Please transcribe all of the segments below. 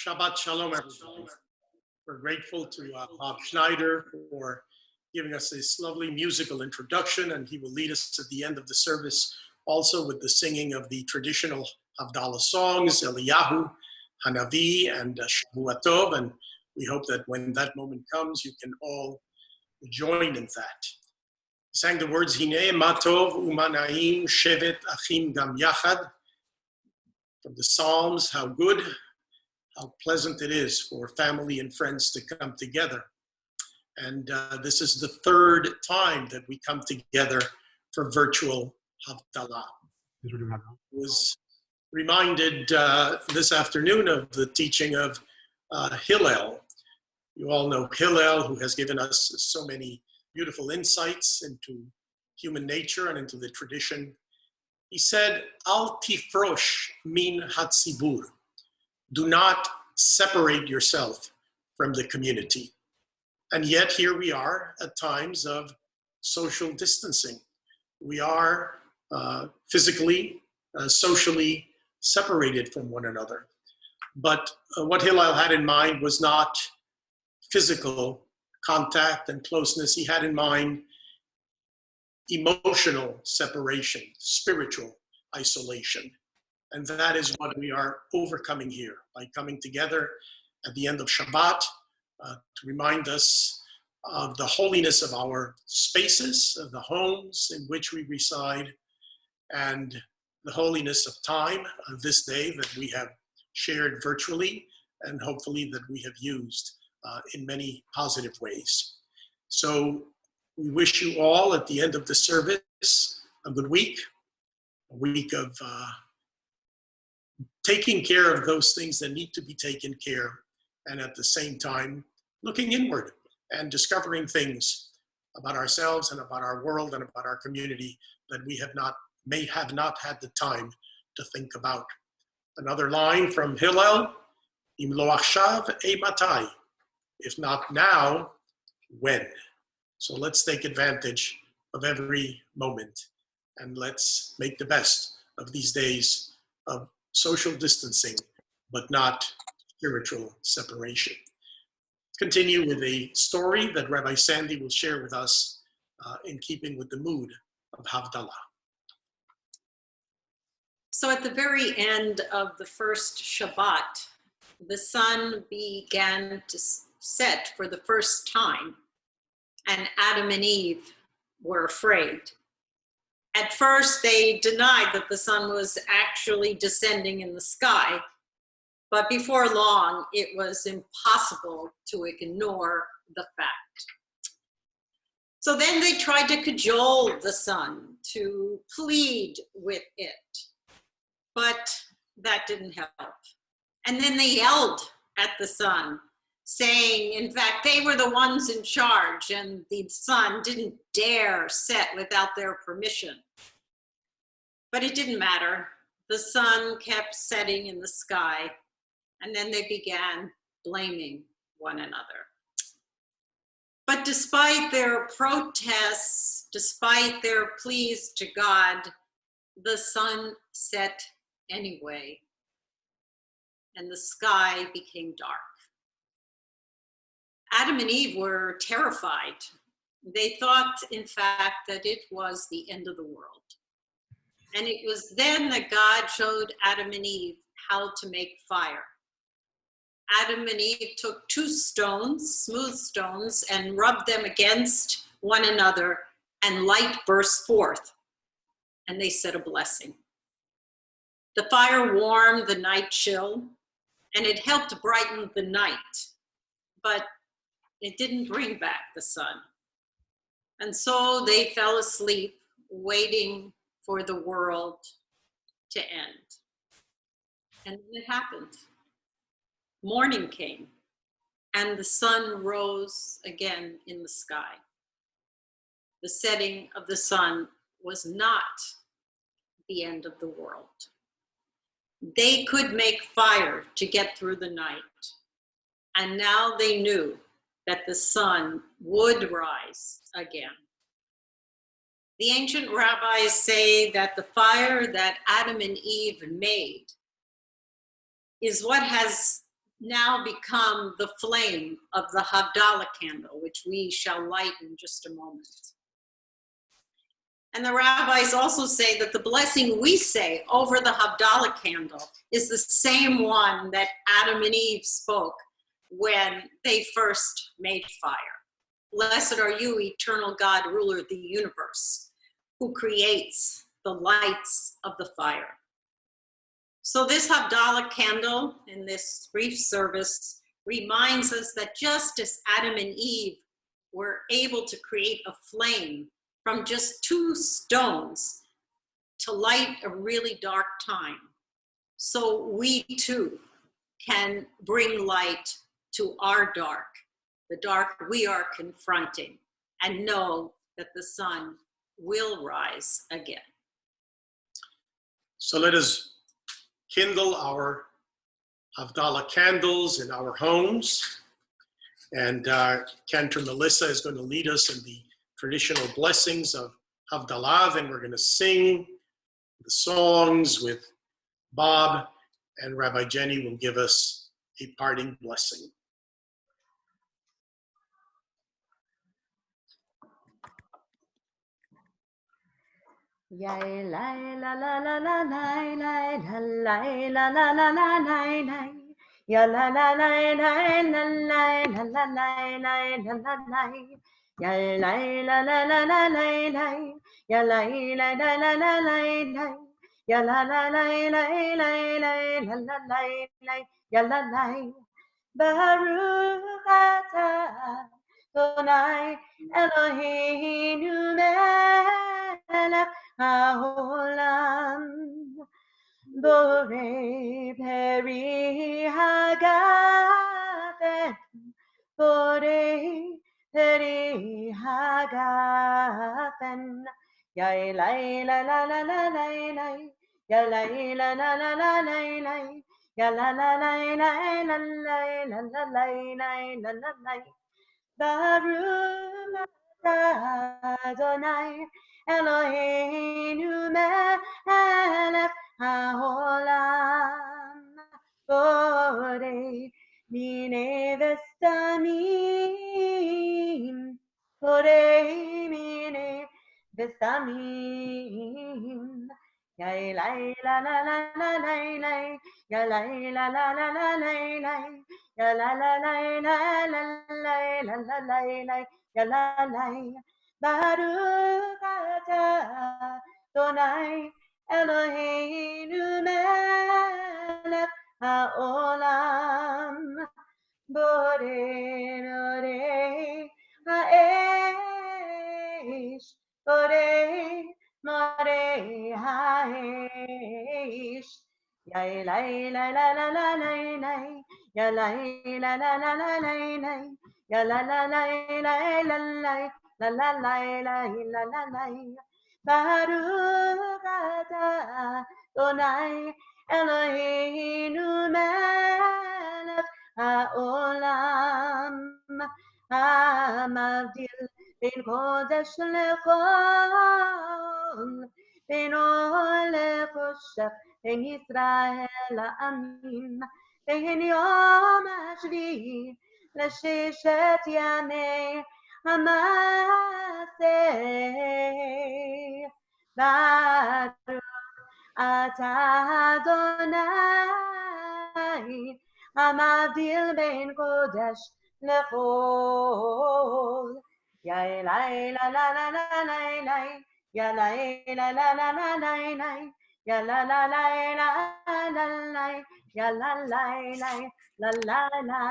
Shabbat Shalom, everyone. We're grateful to Bob Schneider for giving us this lovely musical introduction, and he will lead us at the end of the service also with the singing of the traditional Havdalah songs, Eliyahu, Hanavi, and Shavua Tov, and we hope that when that moment comes, you can all join in that. He sang the words, Hinei ma tov u'ma na'im shevet achim gam yachad, from the Psalms, how good, how pleasant it is for family and friends to come together. And this is the third time that we come together for virtual Havdalah. I was reminded this afternoon of the teaching of Hillel. You all know Hillel, who has given us so many beautiful insights into human nature and into the tradition. He said, Al tifrosh min hatzibur. Do not separate yourself from the community. And yet here we are at times of social distancing. We are physically, socially separated from one another. But what Hillel had in mind was not physical contact and closeness. He had in mind emotional separation, spiritual isolation. And that is what we are overcoming here by coming together at the end of Shabbat to remind us of the holiness of our spaces, of the homes in which we reside, and the holiness of time of this day that we have shared virtually and hopefully that we have used in many positive ways. So we wish you all at the end of the service a good week, a week of taking care of those things that need to be taken care, and at the same time, looking inward and discovering things about ourselves and about our world and about our community that we may have not had the time to think about. Another line from Hillel, Im lo achshav matai. If not now, when? So let's take advantage of every moment and let's make the best of these days of social distancing, but not spiritual separation. Continue with a story that Rabbi Sandy will share with us in keeping with the mood of Havdalah. So at the very end of the first Shabbat, the sun began to set for the first time, and Adam and Eve were afraid. At first, they denied that the sun was actually descending in the sky, but before long, it was impossible to ignore the fact. So then they tried to cajole the sun, to plead with it, but that didn't help. And then they yelled at the sun, saying, in fact, they were the ones in charge and the sun didn't dare set without their permission. But it didn't matter. The sun kept setting in the sky, and then they began blaming one another. But despite their protests, despite their pleas to God, the sun set anyway, and the sky became dark. Adam and Eve were terrified. They thought, in fact, that it was the end of the world. And it was then that God showed Adam and Eve how to make fire. Adam and Eve took two stones, smooth stones, and rubbed them against one another, and light burst forth, and they said a blessing. The fire warmed the night chill, and it helped brighten the night, but it didn't bring back the sun. And so they fell asleep, waiting for the world to end. And then it happened. Morning came, and the sun rose again in the sky. The setting of the sun was not the end of the world. They could make fire to get through the night, and now they knew that the sun would rise again. The ancient rabbis say that the fire that Adam and Eve made is what has now become the flame of the Havdalah candle, which we shall light in just a moment. And the rabbis also say that the blessing we say over the Havdalah candle is the same one that Adam and Eve spoke when they first made fire. Blessed are you, eternal God, ruler of the universe, who creates the lights of the fire. So this Havdalah candle in this brief service reminds us that just as Adam and Eve were able to create a flame from just two stones to light a really dark time, so we too can bring light to our dark, the dark we are confronting, and know that the sun will rise again. So let us kindle our Havdalah candles in our homes. And Cantor Melissa is going to lead us in the traditional blessings of Havdalah. Then we're going to sing the songs with Bob, and Rabbi Jenny will give us a parting blessing. Yai lai la la la la lai lai la la la la lai lai. Ya la la lai lai la lai la la lai lai la la lai. Ya lai la la la la lai lai. Ya lai la la la la lai lai. Ya la la lai lai lai lai la la lai lai. Ya la lai. Baruch atah Adonai Eloheinu melech haolam Borei peri hagafen Borei peri hagafen Yai lai la la la la lai lai Ya lai la la la la lai lai Ya la la lai lai la lai la la lai lai la la lai Baruch Adonai Eloheinu melech haolam Borei minei v'samim Borei minei v'samim Yai lai la la la la lai lai Ya lai la la la la lai lai Ya la la lai lai la lai la la lai lai Ya la lai Baruch atah Adonai Eloheinu melech haolam Borei ha'esh Borei ha'esh Yai lai la la la la lai lai Ya lai la la la la lai lai Ya la la lai lai la lai La la lai lai la la lai Baruch atah Adonai Eloheinu melech haolam Hamavdil ben kodesh lechol Ben ol lechoshech Ben Yisrael ha'amim Ben yom hashvi'i L'sheshet yamei hamaseh Baruch atah Adonai המבדיל בין קודש לחול. יא לי לה לה לה לה לה לה, יא לי לה לה לה לה לה לה, יא לה לה לה לה לה לה, יא לה לה לה לה לה לה.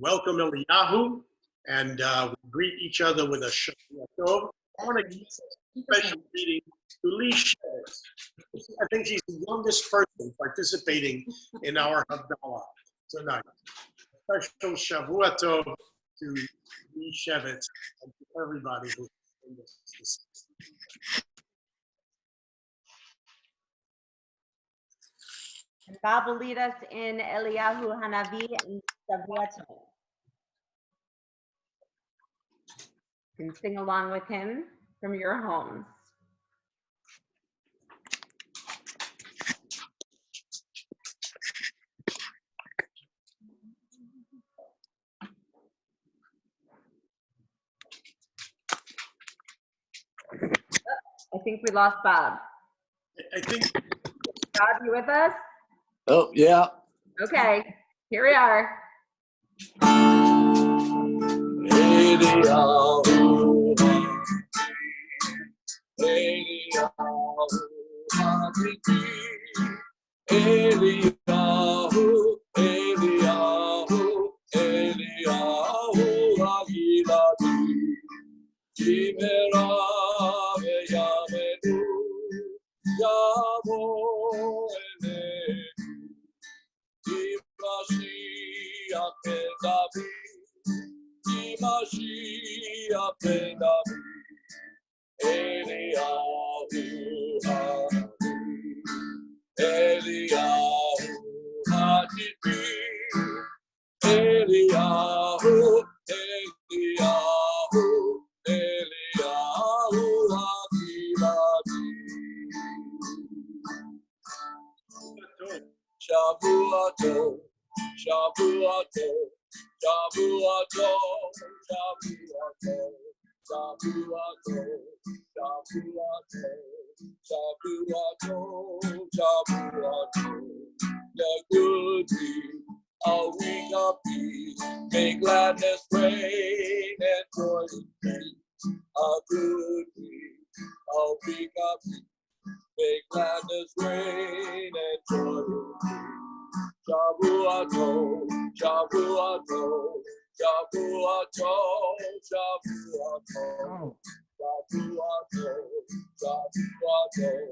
Welcome, Eliyahu, and we greet each other with a Shavua Tov. I want to give a special greeting to Lee Sheretz. I think she's the youngest person participating in our Havdalah tonight. A special Shavua Tov to Lee Sheretz and to everybody who's in this. And God will lead us in Eliyahu Hanavi and Shavua Tov. You can sing along with him from your homes. I think we lost Bob. I think. Bob, you with us? Oh, yeah. Okay, here we are. May gladness reign and joy increase. A good week, a week of peace. May gladness reign and joy increase. Shavua Tov, Shavua Tov, Shavua Tov, Shavua Tov, Shavua Tov, Shavua Tov,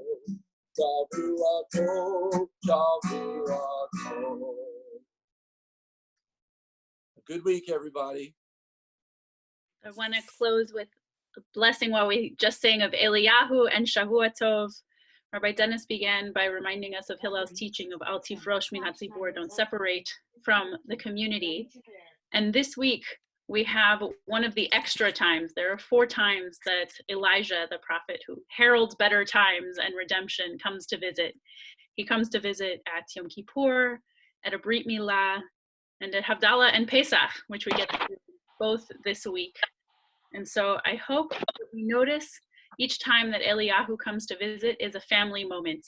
Shavua Tov, Shavua Tov. Good week, everybody. I want to close with a blessing while we just sang of Eliyahu and Shavua Tov. Rabbi Dennis began by reminding us of Hillel's teaching of Al Tifrosh Min HaTzibur, don't separate from the community. And this week, we have one of the extra times. There are 4 times that Elijah, the prophet who heralds better times and redemption, comes to visit. He comes to visit at Yom Kippur, at a Brit Milah, and at Havdalah and Pesach, which we get to do both this week. And so I hope that we notice each time that Eliyahu comes to visit is a family moment.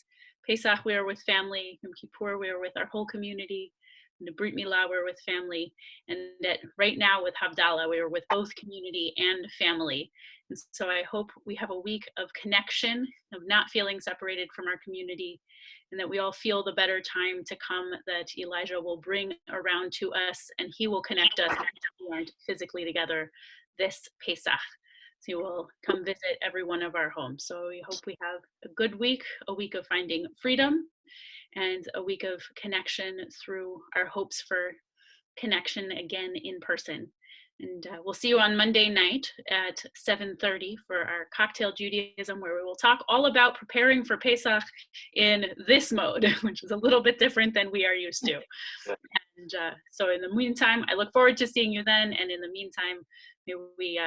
Pesach, we are with family. Yom Kippur, we are with our whole community. And the Brit Milah, we're with family. And that right now with Havdalah, we are with both community and family. And so I hope we have a week of connection, of not feeling separated from our community, and that we all feel the better time to come that Elijah will bring around to us, and he will connect us if we aren't physically together this Pesach. So he will come visit every one of our homes. So we hope we have a good week, a week of finding freedom, and a week of connection through our hopes for connection again in person. And we'll see you on Monday night at 7:30 for our Cocktail Judaism, where we will talk all about preparing for Pesach in this mode, which is a little bit different than we are used to. And so in the meantime, I look forward to seeing you then. And in the meantime, may we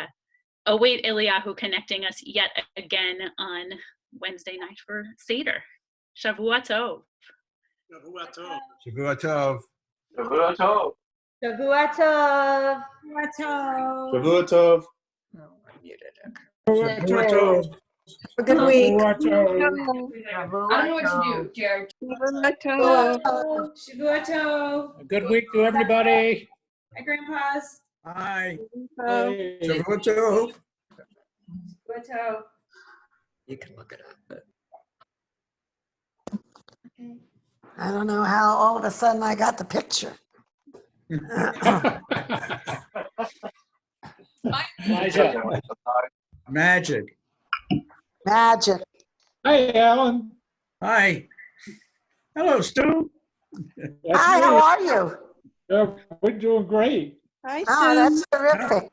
await Eliyahu connecting us yet again on Wednesday night for Seder. Shavua Tov. Shavua Tov. Shavua Tov. Shavua Tov. Shavua Tov. Shavua Tov. Shavua Tov. Oh, I muted it. Shavua Tov. a good week. I don't know what to do, Jared. A good week to everybody. Hi, grandpas. Hi. Hey. Shavua tov. Shavua You can look it up. I don't know how all of a sudden I got the picture. Elijah. Magic. Magic. Hi, Alan. Hi. Hello, Stu. That's Hi, me. how are you? Yeah, we're doing great. Oh, that's terrific.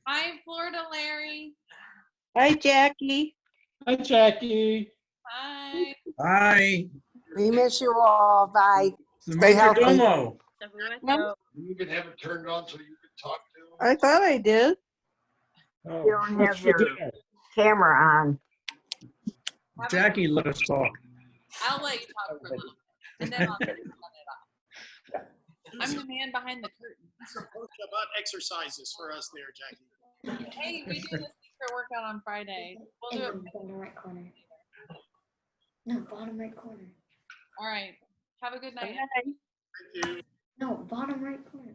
Hi, Florida Larry. Hi, Jackie. Hi, Jackie. Hi. Hi. We miss you all. Bye. The Stay Major healthy. Domo. No. You can have it turned on so you can talk to him. I thought I did. Oh, You don't what's have for your dinner? camera on. Jackie, let us talk. I'll let you talk for a little bit, and then I'll turn it off. I'm the man behind the curtain. Some post-Shabbat exercises for us there, Jackie. Hey, we do the secret workout on Friday. We'll do it. Bottom right corner. No, bottom right corner. All right. Have a good night. Thank you. No, bottom right corner.